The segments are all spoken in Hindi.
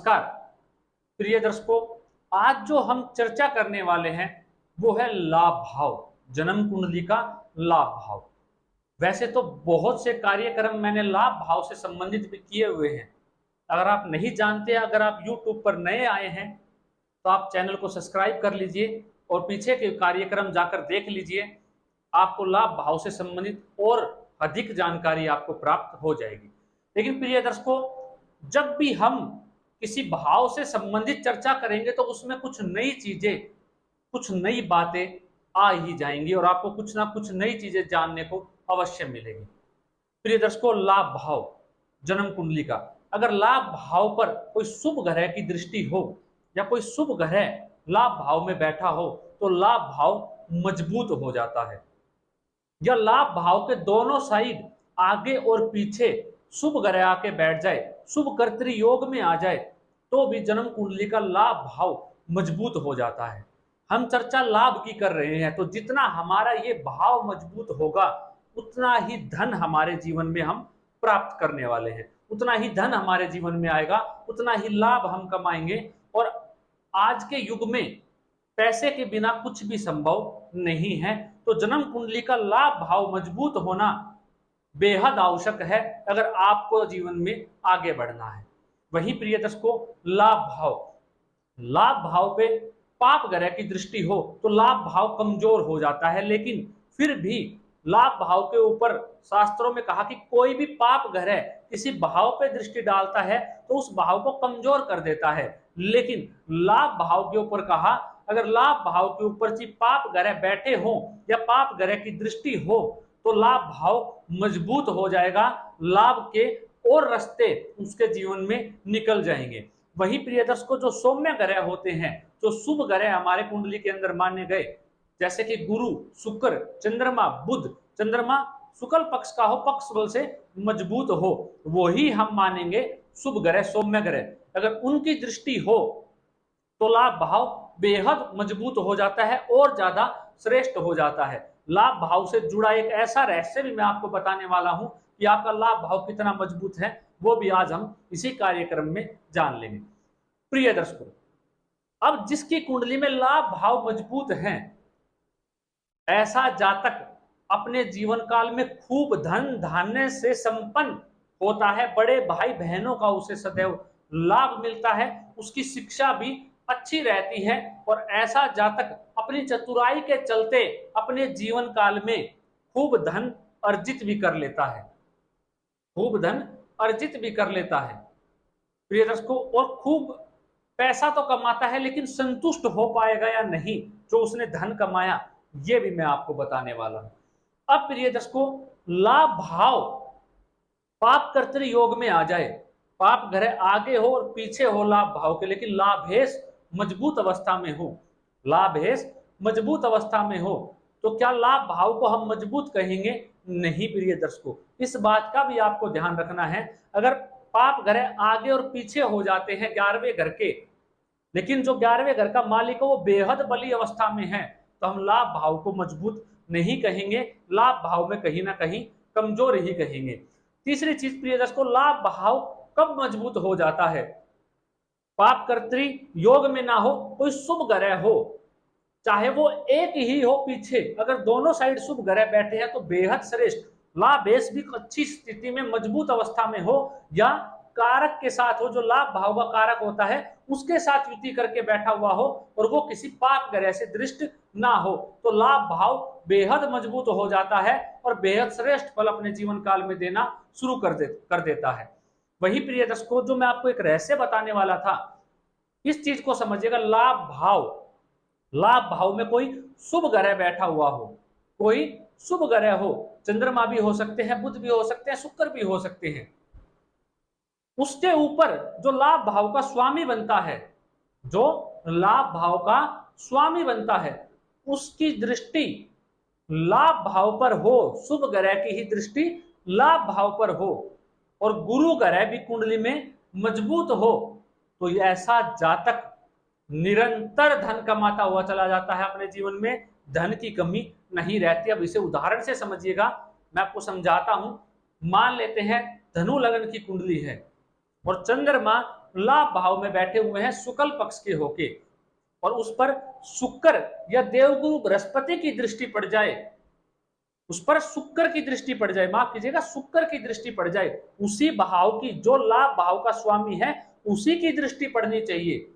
नमस्कार प्रिय दर्शकों, आज जो हम चर्चा करने वाले हैं वो है लाभ भाव, जन्म कुंडली का लाभ भाव। वैसे तो बहुत से कार्यक्रम मैंने लाभ भाव से संबंधित भी किए हुए हैं। अगर आप नहीं जानते, अगर आप YouTube पर नए आए हैं तो आप चैनल को सब्सक्राइब कर लीजिए और पीछे के कार्यक्रम जाकर देख लीजिए। आपको लाभ भाव से संबंधित और अधिक जानकारी आपको प्राप्त हो जाएगी। लेकिन प्रिय दर्शकों, जब भी हम किसी भाव से संबंधित चर्चा करेंगे तो उसमें कुछ नई चीजें, कुछ नई बातें आ ही जाएंगी और आपको कुछ ना कुछ नई चीजें जानने को अवश्य मिलेगी। प्रिय दर्शकों, लाभ भाव जन्म कुंडली का, अगर लाभ भाव पर कोई शुभ ग्रह की दृष्टि हो या कोई शुभ ग्रह लाभ भाव में बैठा हो तो लाभ भाव मजबूत हो जाता है। या लाभ भाव के दोनों साइड आगे और पीछे शुभ ग्रह आके बैठ जाए, शुभ कर्तृ योग में आ जाए, तो भी जन्म कुंडली का लाभ भाव मजबूत हो जाता है। हम चर्चा लाभ की कर रहे हैं, तो जितना हमारा ये भाव मजबूत होगा उतना ही धन हमारे जीवन में हम प्राप्त करने वाले हैं, उतना ही धन हमारे जीवन में आएगा, उतना ही लाभ हम कमाएंगे। और आज के युग में पैसे के बिना कुछ भी संभव नहीं है, तो जन्म कुंडली का लाभ भाव मजबूत होना बेहद आवश्यक है अगर आपको जीवन में आगे बढ़ना है। वहीं प्रिय दर्शकों, लाभ भाव पे पाप ग्रह की दृष्टि हो तो लाभ भाव कमजोर हो जाता है। लेकिन फिर भी लाभ भाव के ऊपर शास्त्रों में कहा कि कोई भी पाप ग्रह किसी भाव पे दृष्टि डालता है तो उस भाव को कमजोर कर देता है। लेकिन लाभ भाव के ऊपर कहा, अगर लाभ भाव के ऊपर पाप ग्रह बैठे हो या पाप ग्रह की दृष्टि हो तो लाभ भाव मजबूत हो जाएगा, लाभ के और रास्ते उसके जीवन में निकल जाएंगे। वही प्रिय दर्शकों, जो सौम्य ग्रह होते हैं, जो शुभ ग्रह हमारे कुंडली के अंदर माने गए, जैसे कि गुरु, शुक्र, चंद्रमा, बुध, चंद्रमा शुक्ल पक्ष का हो, पक्ष बल से मजबूत हो, वही हम मानेंगे शुभ ग्रह, सौम्य ग्रह। अगर उनकी दृष्टि हो तो लाभ भाव बेहद मजबूत हो जाता है और ज्यादा श्रेष्ठ हो जाता है। लाभ भाव से जुड़ा एक ऐसा रहस्य भी मैं आपको बताने वाला हूं कि आपका लाभ भाव कितना मजबूत है, वो भी आज हम इसी कार्यक्रम में जान लेंगे। प्रिय दर्शकों, अब जिसकी कुंडली में लाभ भाव मजबूत हैं, ऐसा जातक अपने जीवन काल में खूब धन धान्य से संपन्न होता है, बड़े भाई बहनों का उसे सदैव लाभ मिलता है, उसकी शिक्षा भी अच्छी रहती है और ऐसा जातक अपनी चतुराई के चलते अपने जीवन काल में खूब धन अर्जित भी कर लेता है, खूब धन अर्जित भी कर लेता है प्रिय दर्शकों। और खूब पैसा तो कमाता है, लेकिन संतुष्ट हो पाएगा या नहीं जो उसने धन कमाया, ये भी मैं आपको बताने वाला हूं। अब प्रिय दर्शकों, लाभ भाव पाप कर्तृ योग में आ जाए, पाप ग्रह आगे हो और पीछे हो लाभ भाव के, लेकिन लाभेश मजबूत अवस्था में हो, लाभेश मजबूत अवस्था में हो, तो क्या लाभ भाव को हम मजबूत कहेंगे? नहीं प्रिय दर्शकों, इस बात का भी आपको ध्यान रखना है। अगर पाप ग्रह आगे और पीछे हो जाते हैं 11वें घर के, लेकिन जो 11वें घर का मालिक है वो बेहद बली अवस्था में है, तो हम लाभ भाव को मजबूत नहीं कहेंगे, लाभ भाव में कहीं ना कहीं कमजोर ही कहेंगे। तीसरी चीज प्रिय दर्शकों, लाभ भाव कब मजबूत हो जाता है? पाप कर्तृ योग में ना हो, कोई शुभ ग्रह हो, चाहे वो एक ही हो पीछे, अगर दोनों साइड शुभ ग्रह बैठे हैं तो बेहद श्रेष्ठ, लाभेश भी अच्छी स्थिति में मजबूत अवस्था में हो, या कारक के साथ हो, जो लाभ भाव का कारक होता है उसके साथ युति करके बैठा हुआ हो और वो किसी पाप ग्रह से दृष्ट ना हो, तो लाभ भाव बेहद मजबूत हो जाता है और बेहद श्रेष्ठ फल अपने जीवन काल में देना शुरू कर देता है। वही प्रिय दर्शकों, जो मैं आपको एक रहस्य बताने वाला था, इस चीज को समझिएगा। लाभ भाव में कोई शुभ ग्रह बैठा हुआ हो, कोई शुभ ग्रह हो, चंद्रमा भी हो सकते हैं, बुध भी हो सकते हैं, शुक्र भी हो सकते हैं, उसके ऊपर जो लाभ भाव का स्वामी बनता है, जो लाभ भाव का स्वामी बनता है, उसकी दृष्टि लाभ भाव पर हो, शुभ ग्रह की ही दृष्टि लाभ भाव पर हो और गुरु ग्रह भी कुंडली में मजबूत हो, तो ऐसा जातक निरंतर धन कमाता हुआ चला जाता है, अपने जीवन में धन की कमी नहीं रहती। अब इसे उदाहरण से समझिएगा, मैं आपको समझाता हूं। मान लेते हैं धनु लग्न की कुंडली है और चंद्रमा लाभ भाव में बैठे हुए हैं शुक्ल पक्ष के होके, और उस पर शुक्र या देवगुरु बृहस्पति की दृष्टि पड़ जाए, उस पर शुक्र की दृष्टि पड़ जाए, माफ कीजिएगा शुक्र की दृष्टि पड़ जाए, उसी भाव की, जो लाभ भाव का स्वामी है उसी की दृष्टि पड़नी चाहिए।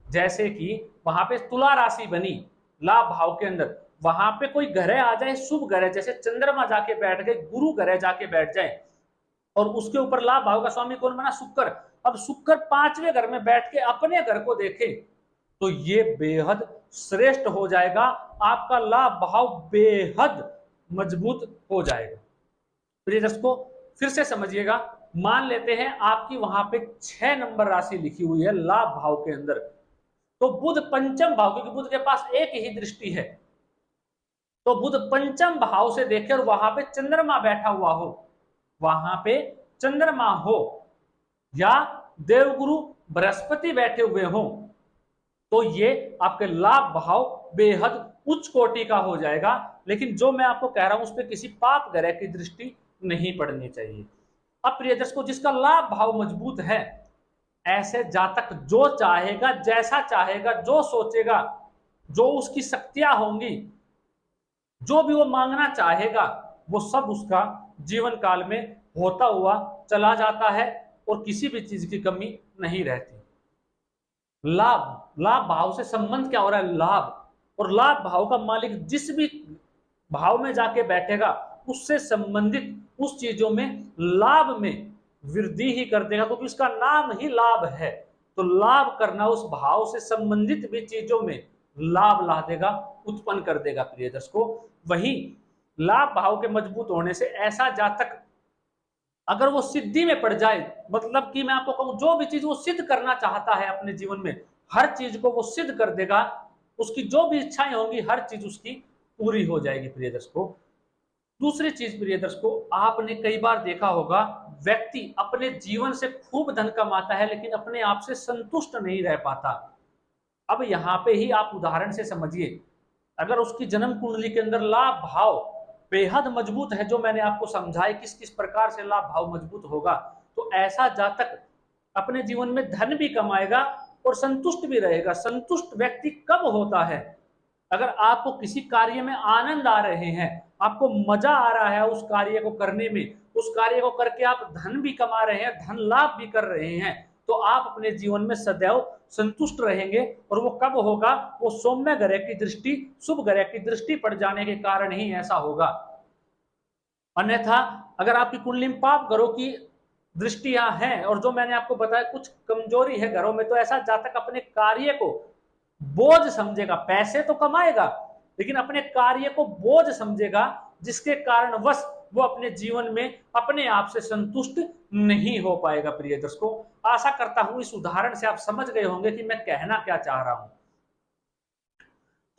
जैसे कि वहां पे तुला राशि बनी लाभ भाव के अंदर, वहां पे कोई ग्रह आ जाए शुभ ग्रह, जैसे चंद्रमा जाके बैठ गए, गुरु ग्रह जाके बैठ जाए, और उसके ऊपर लाभ भाव का स्वामी कौन बना? शुक्र। अब शुक्र पांचवें घर में बैठ के अपने घर को देखे तो ये बेहद श्रेष्ठ हो जाएगा, आपका लाभ भाव बेहद मजबूत हो जाएगा। प्रिय दर्शकों फिर से समझिएगा, मान लेते हैं आपकी वहां पे 6 नंबर राशि लिखी हुई है लाभ भाव के अंदर, तो बुध पंचम भाव, क्योंकि बुध के पास एक ही दृष्टि है, तो बुध पंचम भाव से देखे और वहां पे चंद्रमा बैठा हुआ हो, वहां पे चंद्रमा हो या देवगुरु बृहस्पति बैठे हुए हो, तो ये आपके लाभ भाव बेहद उच्च कोटि का हो जाएगा। लेकिन जो मैं आपको कह रहा हूं उस पर किसी पाप ग्रह की दृष्टि नहीं पड़नी चाहिए। अब प्रिय दर्शकों जिसका लाभ भाव मजबूत है, ऐसे जातक जो चाहेगा, जैसा चाहेगा, जो सोचेगा, जो उसकी शक्तियां होंगी, जो भी वो मांगना चाहेगा, वो सब उसका जीवन काल में होता हुआ चला जाता है और किसी भी चीज की कमी नहीं रहती। लाभ, लाभ भाव से संबंध क्या हो रहा है? लाभ। और लाभ भाव का मालिक जिस भी भाव में जाके बैठेगा उससे संबंधित उस चीजों में लाभ में वृद्धि ही कर देगा, क्योंकि उसका नाम ही लाभ है। तो लाभ करना उस भाव से संबंधित भी चीजों में लाभ ला देगा, उत्पन्न कर देगा। प्रिय दर्शकों वही लाभ भाव के मजबूत होने से ऐसा जातक अगर वो सिद्धि में पड़ जाए, मतलब कि मैं आपको कहूं जो भी चीज वो सिद्ध करना चाहता है अपने जीवन में, हर चीज को वो सिद्ध कर देगा, उसकी जो भी इच्छाएं होंगी हर चीज उसकी पूरी हो जाएगी। प्रिय दर्शकों दूसरी चीज, प्रिय दर्शकों आपने कई बार देखा होगा व्यक्ति अपने जीवन से खूब धन कमाता है लेकिन अपने आप से संतुष्ट नहीं रह पाता। अब यहाँ पे ही आप उदाहरण से समझिए, अगर उसकी जन्म कुंडली के अंदर लाभ भाव बेहद मजबूत है, जो मैंने आपको समझाया किस किस प्रकार से लाभ भाव मजबूत होगा, तो ऐसा जातक अपने जीवन में धन भी कमाएगा और संतुष्ट भी रहेगा। संतुष्ट व्यक्ति कब होता है? अगर आपको किसी कार्य में आनंद आ रहे हैं, आपको मजा आ रहा है उस कार्य को करने में, उस कार्य को करके आप धन भी कमा रहे हैं, धन लाभ भी कर रहे हैं, तो आप अपने जीवन में सदैव संतुष्ट रहेंगे। और वो कब होगा? वो सौम्य ग्रह की दृष्टि, शुभ ग्रह की दृष्टि पड़ जाने के कारण ही ऐसा होगा। अन्यथा अगर आपकी कुंडली में पाप ग्रहों की दृष्टियां हैं और जो मैंने आपको बताया कुछ कमजोरी है घरों में, तो ऐसा जातक अपने कार्य को बोझ समझेगा। पैसे तो कमाएगा लेकिन अपने कार्य को बोझ समझेगा, जिसके कारण वश वो अपने जीवन में अपने आप से संतुष्ट नहीं हो पाएगा। प्रिय दर्शकों आशा करता हूं इस उदाहरण से आप समझ गए होंगे कि मैं कहना क्या चाह रहा हूं।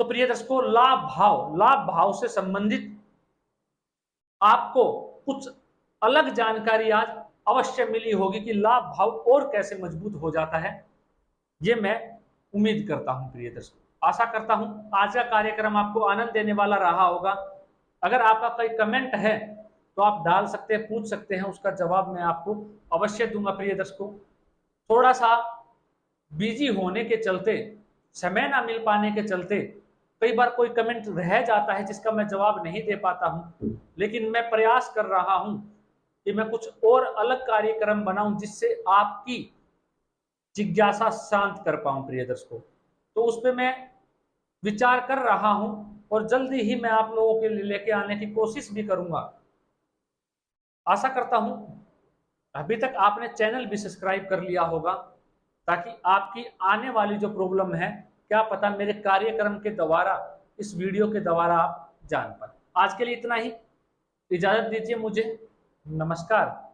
तो प्रिय दर्शकों लाभ भाव से संबंधित आपको कुछ अलग जानकारी आज अवश्य मिली होगी कि लाभ भाव और कैसे मजबूत हो जाता है, ये मैं उम्मीद करता हूं। प्रिय दर्शकों आशा करता हूं आज का कार्यक्रम आपको आनंद देने वाला रहा होगा। अगर आपका कोई कमेंट है तो आप डाल सकते हैं, पूछ सकते हैं, उसका जवाब मैं आपको अवश्य दूंगा। प्रिय दर्शकों थोड़ा सा बिजी होने के चलते, समय ना मिल पाने के चलते कई बार कोई कमेंट रह जाता है जिसका मैं जवाब नहीं दे पाता हूं, लेकिन मैं प्रयास कर रहा हूं कि मैं कुछ और अलग कार्यक्रम बनाऊं जिससे आपकी जिज्ञासा शांत कर पाऊं। प्रिय दर्शकों तो उस पर मैं विचार कर रहा हूं और जल्दी ही मैं आप लोगों के लिए लेके आने की कोशिश भी करूंगा। आशा करता हूं अभी तक आपने चैनल भी सब्सक्राइब कर लिया होगा, ताकि आपकी आने वाली जो प्रॉब्लम है क्या पता मेरे कार्यक्रम के द्वारा, इस वीडियो के द्वारा आप जान पाए। आज के लिए इतना ही, इजाजत दीजिए मुझे। नमस्कार।